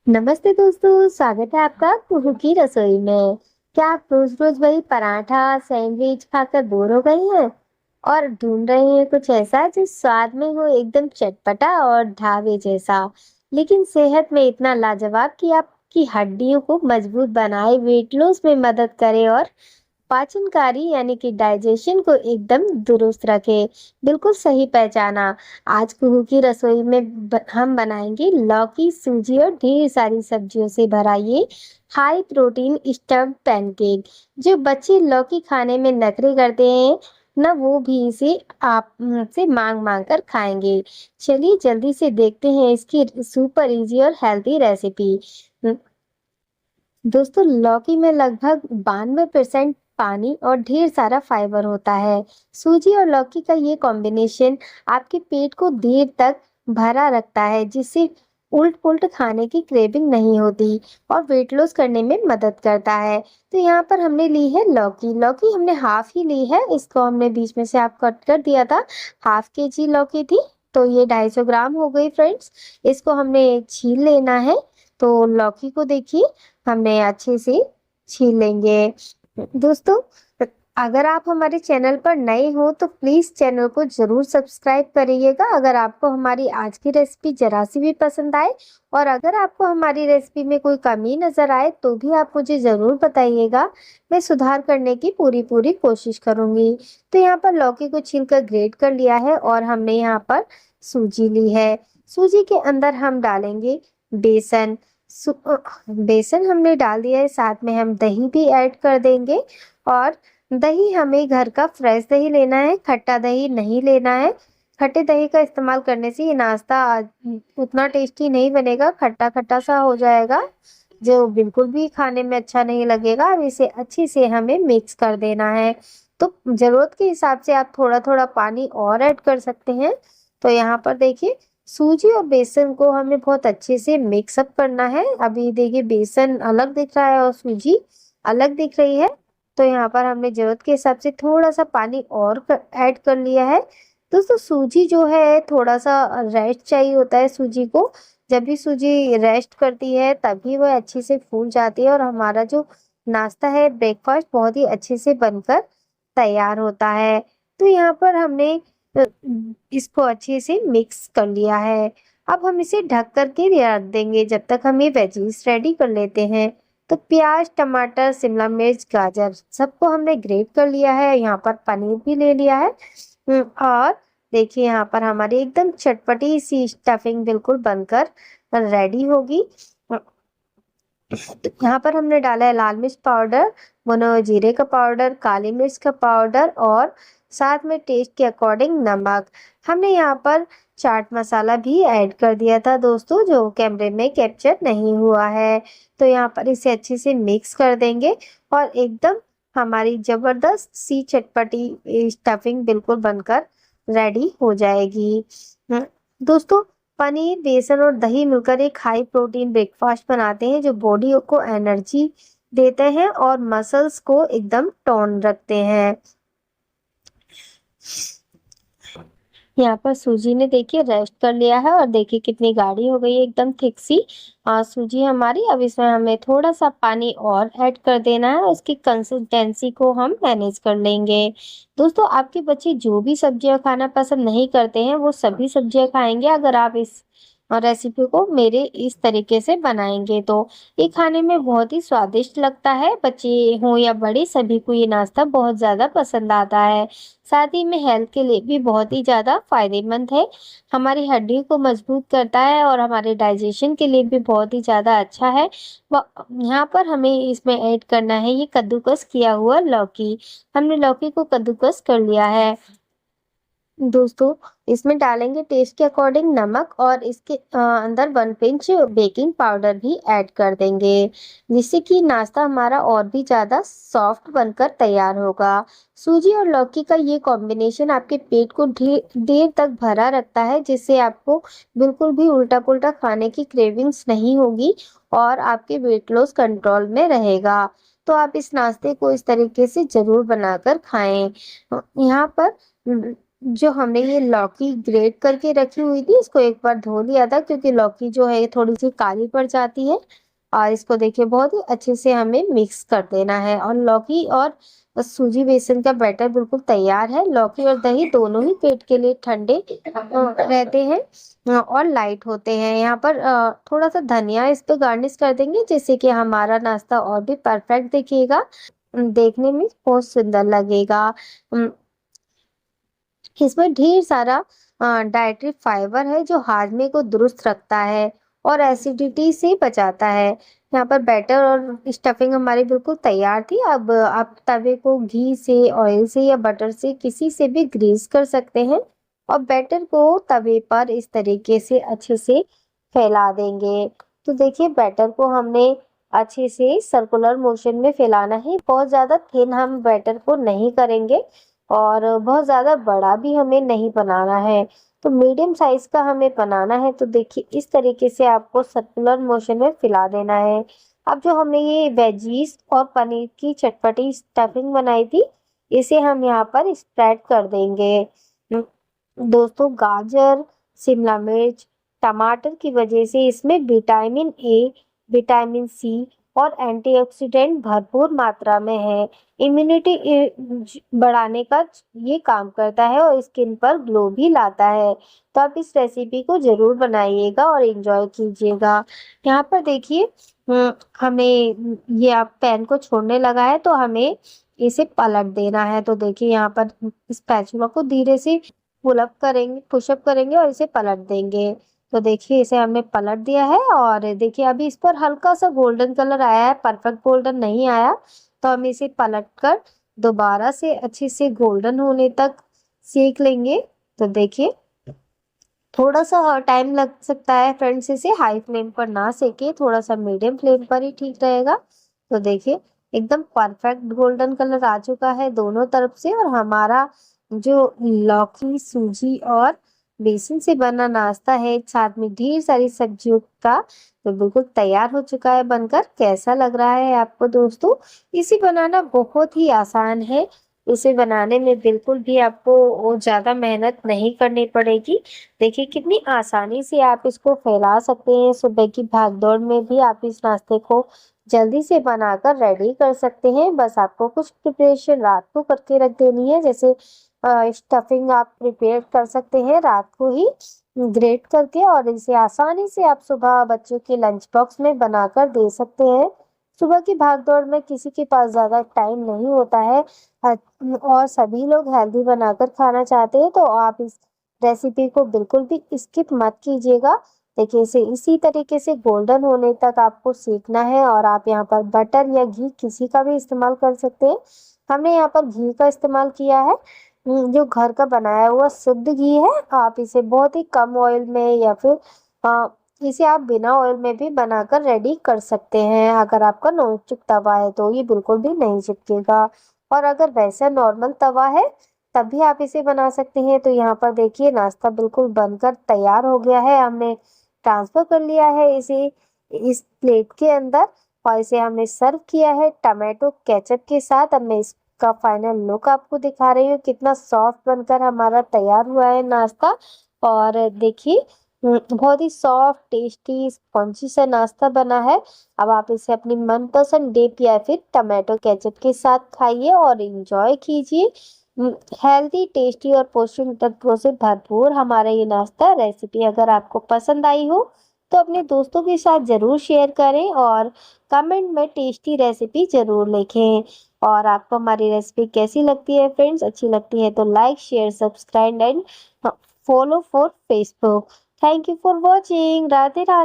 नमस्ते दोस्तों, स्वागत है आपका कुहू की रसोई में। क्या आप रोज रोज वही पराठा सैंडविच खाकर बोर हो गए हैं और ढूंढ रहे हैं कुछ ऐसा जो स्वाद में हो एकदम चटपटा और ढाबे जैसा, लेकिन सेहत में इतना लाजवाब कि आपकी हड्डियों को मजबूत बनाए, वेट लॉस में मदद करे और पाचनकारी यानी कि डाइजेशन को एकदम दुरुस्त रखे। बिल्कुल सही पहचाना। आज कुहू की रसोई में हम बनाएंगे लौकी, सूजी और ढेर सारी सब्जियों से भरा ये हाई प्रोटीन स्टफ्ड पैनकेक। जो बच्चे लौकी खाने में नखरे करते हैं ना, वो भी इसे आप से मांग मांग कर खाएंगे। चलिए जल्दी से देखते हैं इसकी सुपर इजी और हेल्दी रेसिपी। दोस्तों, लौकी में लगभग 92% पानी और ढेर सारा फाइबर होता है। सूजी और लौकी का ये कॉम्बिनेशन आपके पेट को देर तक भरा रखता है, जिससे उल्ट पुल्ट खाने की क्रेविंग नहीं होती और वेट लॉस करने में मदद करता है। तो यहाँ पर हमने ली है लौकी। लौकी हमने हाफ ही ली है, इसको हमने बीच में से आप कट कर दिया था। हाफ केजी लौकी थी, तो ये 250 ग्राम हो गई फ्रेंड्स। इसको हमने छील लेना है। तो लौकी को देखिए हमने अच्छे से छील लेंगे। दोस्तों, अगर आप हमारे चैनल पर नए हो तो प्लीज चैनल को जरूर सब्सक्राइब करिएगा। अगर आपको हमारी आज की रेसिपी जरा सी भी पसंद आए और अगर आपको हमारी रेसिपी में कोई कमी नजर आए तो भी आप मुझे जरूर बताइएगा। मैं सुधार करने की पूरी पूरी कोशिश करूंगी। तो यहाँ पर लौकी को छीलकर ग्रेट कर लिया है और हमने यहाँ पर सूजी ली है। सूजी के अंदर हम डालेंगे बेसन। बेसन हमने डाल दिया है, साथ में हम दही भी ऐड कर देंगे। और दही हमें घर का फ्रेश दही लेना है, खट्टा दही नहीं लेना है। खट्टे दही का इस्तेमाल करने से ये नाश्ता उतना टेस्टी नहीं बनेगा, खट्टा खट्टा सा हो जाएगा, जो बिल्कुल भी खाने में अच्छा नहीं लगेगा। अब इसे अच्छे से हमें मिक्स कर देना है। तो जरूरत के हिसाब से आप थोड़ा थोड़ा पानी और ऐड कर सकते हैं। तो यहाँ पर देखिए सूजी और बेसन को हमें बहुत अच्छे से मिक्सअप करना है। अभी देखिए बेसन अलग दिख रहा है और सूजी अलग दिख रही है। तो यहाँ पर हमने जरूरत के हिसाब से थोड़ा सा पानी और ऐड कर लिया है। दोस्तों, सूजी जो है थोड़ा सा रेस्ट चाहिए होता है सूजी को। जब भी सूजी रेस्ट करती है तभी वह अच्छे से फूल जाती है और हमारा जो नाश्ता है, ब्रेकफास्ट, बहुत ही अच्छे से बनकर तैयार होता है। तो यहाँ पर हमने अ, इसको अच्छे से मिक्स कर लिया है। अब हम इसे ढक करके रख देंगे जब तक हम ये वेजीज रेडी कर लेते हैं। तो प्याज, टमाटर, शिमला मिर्च, गाजर सबको हमने ग्रेट कर लिया है। यहाँ पर पनीर भी ले लिया है। और देखिए यहाँ पर हमारी एकदम चटपटी सी स्टफिंग बिल्कुल बनकर रेडी होगी। तो यहाँ पर हमने डाला है लाल मिर्च पाउडर, भुना जीरे का पाउडर, काली मिर्च का पाउडर और साथ में टेस्ट के अकॉर्डिंग नमक। हमने यहाँ पर चाट मसाला भी ऐड कर दिया था दोस्तों, जो कैमरे में कैप्चर नहीं हुआ है। तो यहाँ पर इसे अच्छे से मिक्स कर देंगे और एकदम हमारी जबरदस्त सी चटपटी स्टफिंग बिल्कुल बनकर रेडी हो जाएगी। दोस्तों, पनीर, बेसन और दही मिलकर एक हाई प्रोटीन ब्रेकफास्ट बनाते हैं जो बॉडी को एनर्जी देते हैं और मसल्स को एकदम टोन रखते हैं। यहाँ पर सूजी ने देखिए रेस्ट कर लिया है और देखिए कितनी गाढ़ी हो गई है, एकदम थिक सी सूजी हमारी। अब इसमें हमें थोड़ा सा पानी और ऐड कर देना है, उसकी कंसिस्टेंसी को हम मैनेज कर लेंगे। दोस्तों, आपके बच्चे जो भी सब्जियां खाना पसंद नहीं करते हैं वो सभी सब्जियां खाएंगे अगर आप इस रेसिपी को मेरे इस तरीके से बनाएंगे। तो ये खाने में बहुत ही स्वादिष्ट लगता है। बच्चे हों या बड़े, सभी को ये नाश्ता बहुत ज्यादा पसंद आता है। साथ ही में हेल्थ के लिए भी बहुत ही ज्यादा फायदेमंद है। हमारी हड्डी को मजबूत करता है और हमारे डाइजेशन के लिए भी बहुत ही ज्यादा अच्छा है। यहाँ पर हमें इसमें ऐड करना है ये कद्दूकस किया हुआ लौकी। हमने लौकी को कद्दूकस कर लिया है। दोस्तों, इसमें डालेंगे टेस्ट के अकॉर्डिंग नमक और इसके अंदर 1 पिंच बेकिंग पाउडर भी ऐड कर देंगे, जिससे कि नाश्ता हमारा और भी ज्यादा सॉफ्ट बनकर तैयार होगा। सूजी और लौकी का ये कॉम्बिनेशन आपके पेट को देर तक भरा रखता है, जिससे आपको बिल्कुल भी उल्टा पुल्टा खाने की क्रेविंग्स नहीं होगी और आपके वेट लॉस कंट्रोल में रहेगा। तो आप इस नाश्ते को इस तरीके से जरूर बनाकर खाएं। यहाँ पर जो हमने ये लौकी ग्रेट करके रखी हुई थी, इसको एक बार धो लिया था क्योंकि लौकी जो है थोड़ी सी काली पड़ जाती है। और इसको देखिए बहुत ही अच्छे से हमें मिक्स कर देना है। और लौकी और सूजी बेसन का बैटर बिल्कुल तैयार है। लौकी और दही दोनों ही पेट के लिए ठंडे रहते हैं और लाइट होते हैं। यहाँ पर थोड़ा सा धनिया इस पे गार्निश कर देंगे जिससे कि हमारा नाश्ता और भी परफेक्ट दिखेगा, देखने में बहुत सुंदर लगेगा। इसमें ढेर सारा डाइटरी फाइबर है जो हाजमे को दुरुस्त रखता है और एसिडिटी से बचाता है। यहाँ पर बैटर और स्टफिंग हमारी बिल्कुल तैयार थी। अब आप तवे को घी से, ऑयल से या बटर से किसी से भी ग्रीस कर सकते हैं और बैटर को तवे पर इस तरीके से अच्छे से फैला देंगे। तो देखिए बैटर को हमने अच्छे से सर्कुलर मोशन में फैलाना है। बहुत ज्यादा थिन हम बैटर को नहीं करेंगे और बहुत ज़्यादा बड़ा भी हमें नहीं बनाना है, तो मीडियम साइज का हमें बनाना है। तो देखिए इस तरीके से आपको सर्कुलर मोशन में फैला देना है। अब जो हमने ये वेजीज और पनीर की चटपटी स्टफिंग बनाई थी, इसे हम यहाँ पर स्प्रेड कर देंगे। दोस्तों गाजर, शिमला मिर्च, टमाटर की वजह से इसमें विटामिन ए, विटामिन सी और एंटीऑक्सीडेंट भरपूर मात्रा में है। इम्यूनिटी बढ़ाने का ये काम करता है और स्किन पर ग्लो भी लाता है। तो आप इस रेसिपी को जरूर बनाइएगा और एंजॉय कीजिएगा। यहाँ पर देखिए हमें ये आप पैन को छोड़ने लगा है तो हमें इसे पलट देना है। तो देखिए यहाँ पर स्पैचुला को धीरे से पुशअप करेंगे और इसे पलट देंगे। तो देखिए इसे हमने पलट दिया है और देखिए अभी इस पर हल्का सा गोल्डन कलर आया है, परफेक्ट गोल्डन नहीं आया। तो हम इसे पलट कर दोबारा से अच्छे से गोल्डन होने तक सेक लेंगे। तो देखिए थोड़ा सा टाइम लग सकता है फ्रेंड्स, इसे हाई फ्लेम पर ना सेके, थोड़ा सा मीडियम फ्लेम पर ही ठीक रहेगा। तो देखिए एकदम परफेक्ट गोल्डन कलर आ चुका है दोनों तरफ से और हमारा जो लौकी, सूजी और बेसन से बना नाश्ता है साथ में ढेर सारी सब्जियों का, तो बिल्कुल तैयार हो चुका है बनकर। कैसा लग रहा है आपको दोस्तों? इसे बनाना बहुत ही आसान है। इसे बनाने में बिल्कुल भी आपको ज्यादा मेहनत नहीं करनी पड़ेगी। देखिए कितनी आसानी से आप इसको फैला सकते हैं। सुबह की भागदौड़ में भी आप इस नाश्ते को जल्दी से बनाकर रेडी कर सकते हैं। बस आपको कुछ प्रिपरेशन रात को करके रख देनी है। जैसे स्टफिंग आप प्रिपेयर कर सकते हैं रात को ही ग्रेट करके और इसे आसानी से आप सुबह बच्चों के लंच बॉक्स में बनाकर दे सकते हैं। सुबह की भागदौड़ में किसी के पास ज्यादा टाइम नहीं होता है और सभी लोग हेल्दी बनाकर खाना चाहते हैं, तो आप इस रेसिपी को बिल्कुल भी स्किप मत कीजिएगा। देखिए इसे इसी तरीके से गोल्डन होने तक आपको सेकना है और आप यहाँ पर बटर या घी किसी का भी इस्तेमाल कर सकते हैं। हमने यहाँ पर घी का इस्तेमाल किया है, जो घर का बनाया हुआ शुद्ध घी है। आप इसे बहुत ही कम ऑयल में या फिर इसे आप बिना ऑयल में भी बनाकर रेडी कर सकते हैं। अगर आपका नॉन स्टिक तवा है तो ये बिल्कुल भी नहीं चिपकेगा और अगर वैसा नॉर्मल तवा है तब भी आप इसे बना सकते हैं। तो यहाँ पर देखिए नाश्ता बिल्कुल बनकर तैयार हो गया है। हमने ट्रांसफर कर लिया है इसे इस प्लेट के अंदर और इसे हमने सर्व किया है टमाटो केचप के साथ। अब मैं इसका फाइनल लुक आपको दिखा रही हूँ, कितना सॉफ्ट बनकर हमारा तैयार हुआ है नाश्ता। और देखिए बहुत ही सॉफ्ट, टेस्टी, स्पॉन्जी सा नाश्ता बना है। अब आप इसे अपनी मनपसंद डिप या फिर टमाटो केचप के साथ खाइए और एंजॉय कीजिए। हेल्दी, टेस्टी और पोषण तत्वों से भरपूर हमारा ये नाश्ता रेसिपी अगर आपको पसंद आई हो तो अपने दोस्तों के साथ जरूर शेयर करें और कमेंट में टेस्टी रेसिपी जरूर लिखें। और आपको हमारी रेसिपी कैसी लगती है फ्रेंड्स? अच्छी लगती है तो like, share, subscribe and follow for Facebook. Thank you for watching. Radhe Radhe.